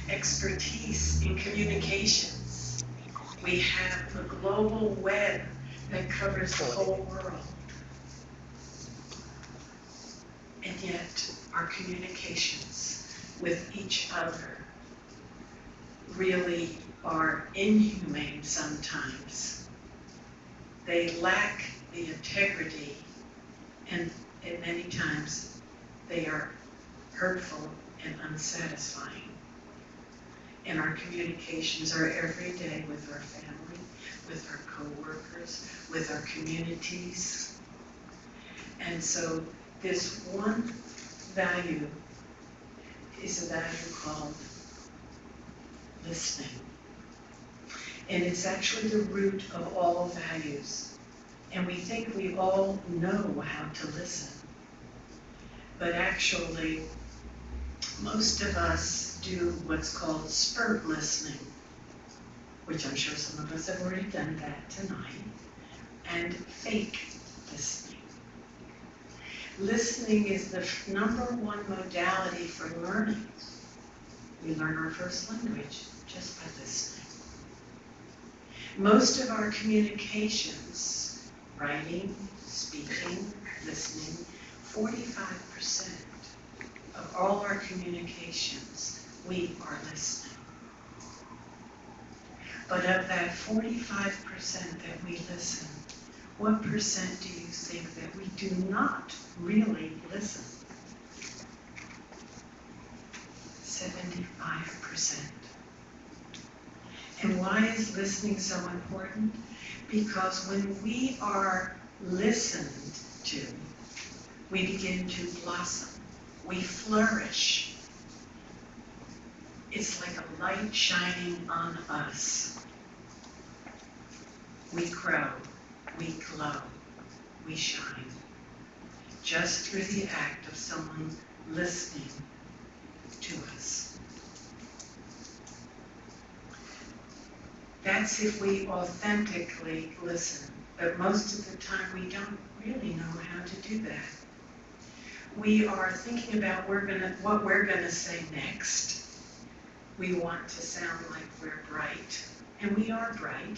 expertise in communications. We have a global web that covers the whole world. And yet, our communications with each other really are inhumane sometimes. They lack the integrity, and many times they are hurtful and unsatisfying. And our communications are every day with our family, with our co-workers, with our communities. And so this one value is a value called listening. And it's actually the root of all values. And we think we all know how to listen. But actually, most of us do what's called spurt listening, which I'm sure some of us have already done that tonight, and fake listening. Listening is the #1 modality for learning. We learn our first language just by listening. Most of our communications, writing, speaking, listening, 45% of all our communications, we are listening. But of that 45% that we listen, what percent do you think that we do not really listen? 75%. And why is listening so important? Because when we are listened to, we begin to blossom. We flourish. It's like a light shining on us. We grow, we glow, we shine. Just through the act of someone listening to us. That's if we authentically listen. But most of the time we don't really know how to do that. We are thinking about what we're gonna say next. We want to sound like we're bright, and we are bright,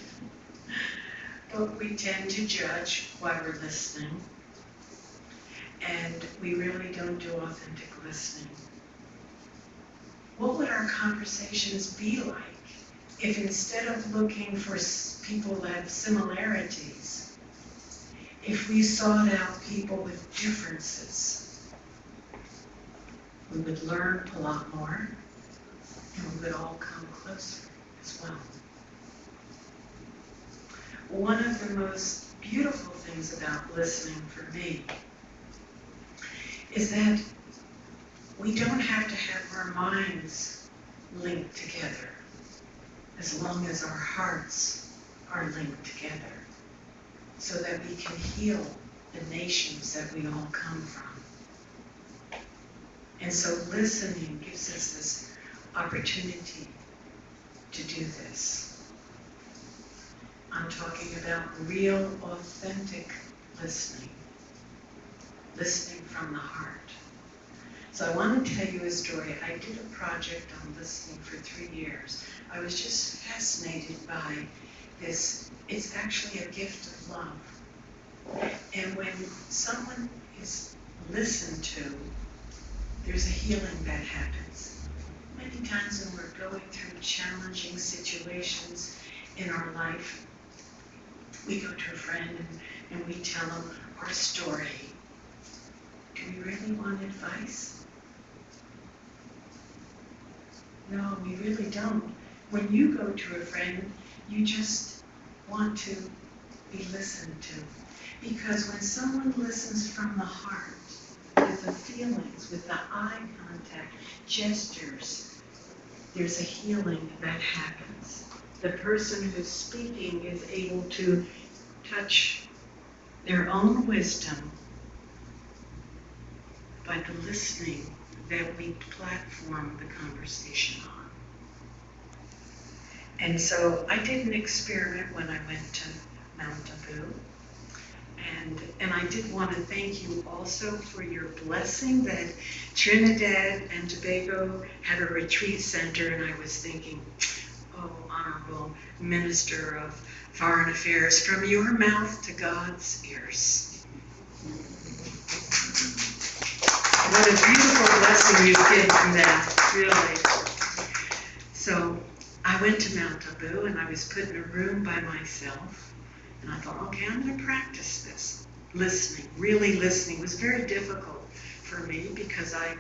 but we tend to judge while we're listening, and we really don't do authentic listening. What would our conversations be like if instead of looking for people that have similarities, if we sought out people with differences? We would learn a lot more, and we would all come closer as well. One of the most beautiful things about listening for me is that we don't have to have our minds linked together as long as our hearts are linked together so that we can heal the nations that we all come from. And so listening gives us this opportunity to do this. I'm talking about real, authentic listening. Listening from the heart. So I want to tell you a story. I did a project on listening for 3 years. I was just fascinated by this. It's actually a gift of love. And when someone is listened to, there's a healing that happens. Many times when we're going through challenging situations in our life, we go to a friend and we tell them our story. Do we really want advice? No, we really don't. When you go to a friend, you just want to be listened to. Because when someone listens from the heart, with the feelings, with the eye contact, gestures, there's a healing that happens. The person who's speaking is able to touch their own wisdom by the listening that we platform the conversation on. And so I did an experiment when I went to Mount Abu, And I did want to thank you also for your blessing that Trinidad and Tobago had a retreat center, and I was thinking, oh, Honorable Minister of Foreign Affairs, from your mouth to God's ears. What a beautiful blessing you get from that, really. So I went to Mount Abu, and I was put in a room by myself, and I thought, okay, I'm going to practice this. Listening, really listening, was very difficult for me because I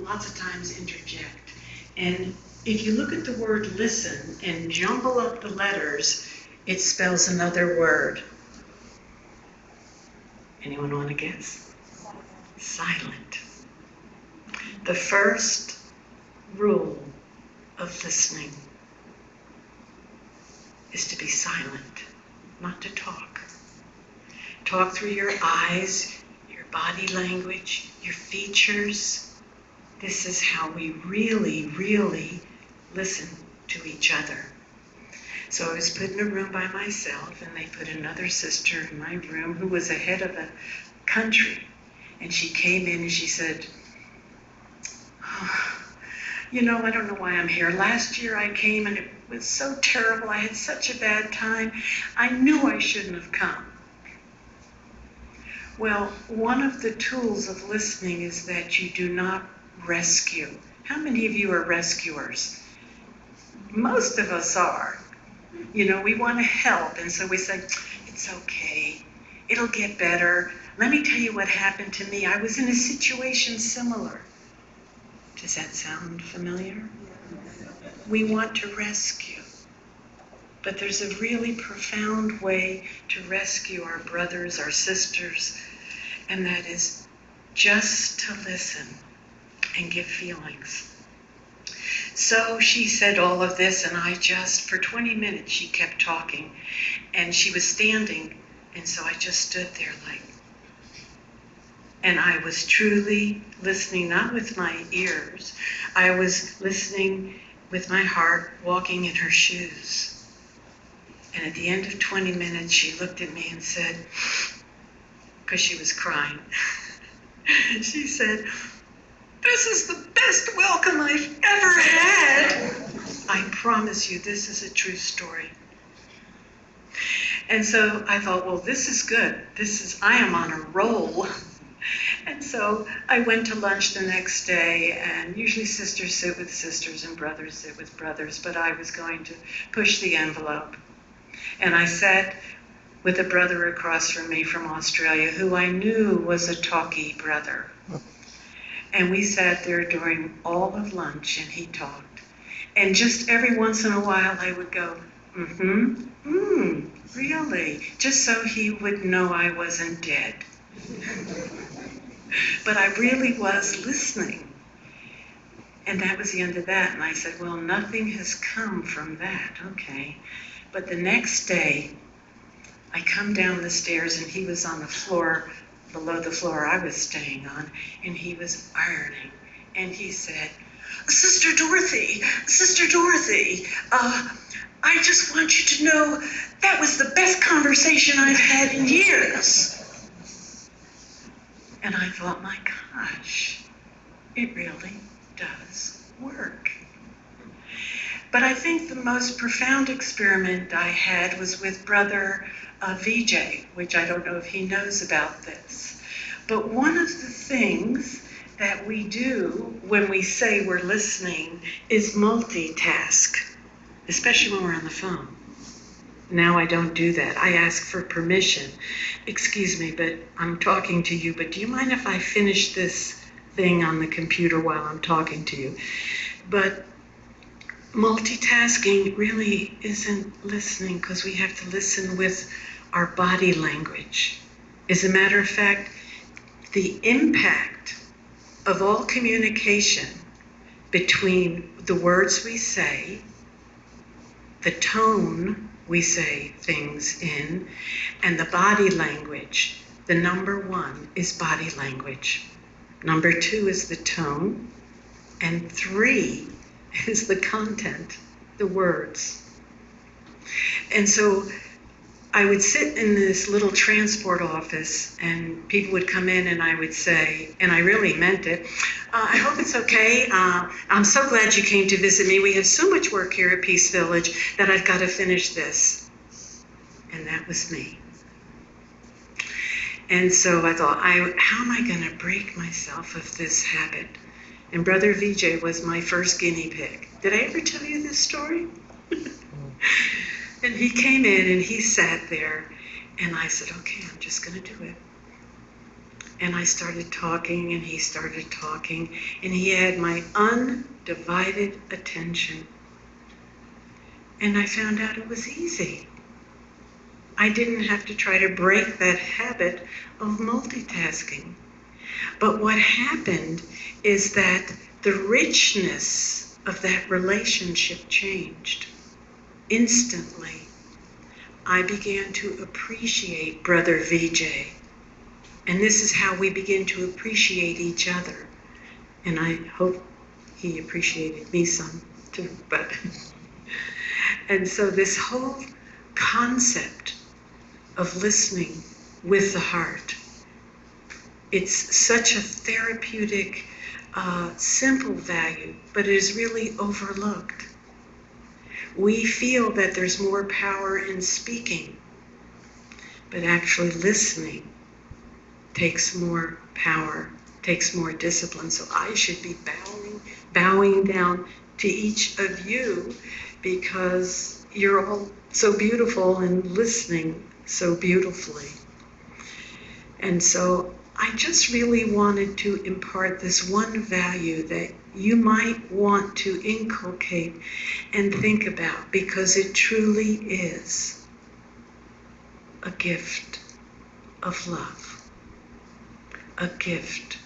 lots of times interject. And if you look at the word listen and jumble up the letters, it spells another word. Anyone want to guess? Silent. The first rule of listening is to be silent, not to talk. Talk through your eyes, your body language, your features. This is how we really, really listen to each other. So I was put in a room by myself, and they put another sister in my room who was the head of a country. And she came in and she said, oh, you know, I don't know why I'm here. Last year I came and it was so terrible. I had such a bad time. I knew I shouldn't have come. Well, one of the tools of listening is that you do not rescue. How many of you are rescuers? Most of us are. You know, we want to help, and so we say, it's okay, it'll get better. Let me tell you what happened to me. I was in a situation similar. Does that sound familiar? We want to rescue. But there's a really profound way to rescue our brothers, our sisters, and that is just to listen and give feelings. So she said all of this, and I just, for 20 minutes, she kept talking, and she was standing, and so I just stood there like, and I was truly listening, not with my ears, I was listening with my heart, walking in her shoes. And at the end of 20 minutes, she looked at me and said, because she was crying, she said, this is the best welcome I've ever had. I promise you, this is a true story. And so I thought, well, this is good. I am on a roll. And so I went to lunch the next day, and usually sisters sit with sisters and brothers sit with brothers, but I was going to push the envelope. And I sat with a brother across from me from Australia who I knew was a talky brother. And we sat there during all of lunch, and he talked. And just every once in a while I would go, really? Just so he would know I wasn't dead. But I really was listening. And that was the end of that. And I said, well, nothing has come from that. Okay. But the next day, I come down the stairs, and he was on the floor, below the floor I was staying on, and he was ironing. And he said, Sister Dorothy, I just want you to know that was the best conversation I've had in years. And I thought, my gosh, it really does work. But I think the most profound experiment I had was with Brother Vijay, which I don't know if he knows about this. But one of the things that we do when we say we're listening is multitask, especially when we're on the phone. Now I don't do that. I ask for permission. Excuse me, but I'm talking to you, but do you mind if I finish this thing on the computer while I'm talking to you? But multitasking really isn't listening, because we have to listen with our body language. As a matter of fact, the impact of all communication between the words we say, the tone we say things in, and the body language, the number one is body language. Number two is the tone, and three is the content, the words. And so I would sit in this little transport office, and people would come in, and I would say, and I really meant it, I hope it's okay. I'm so glad you came to visit me. We have so much work here at Peace Village that I've got to finish this. And that was me. And so I thought, how am I going to break myself of this habit? And Brother Vijay was my first guinea pig. Did I ever tell you this story? And he came in and he sat there, and I said, okay, I'm just going to do it. And I started talking, and he started talking, and he had my undivided attention. And I found out it was easy. I didn't have to try to break that habit of multitasking. But what happened is that the richness of that relationship changed. Instantly, I began to appreciate Brother Vijay. And this is how we begin to appreciate each other. And I hope he appreciated me some too. And so this whole concept of listening with the heart, it's such a therapeutic, simple value, but it is really overlooked. We feel that there's more power in speaking, but actually listening takes more power, takes more discipline. So I should be bowing down to each of you, because you're all so beautiful and listening so beautifully. And so I just really wanted to impart this one value that you might want to inculcate and think about, because it truly is a gift of love, a gift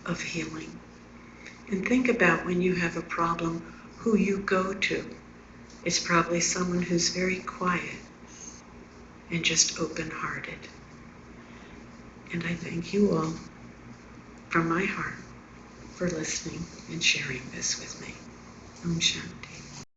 of healing. And think about, when you have a problem, who you go to. It's probably someone who's very quiet and just open-hearted. And I thank you all from my heart for listening and sharing this with me. Om Shanti.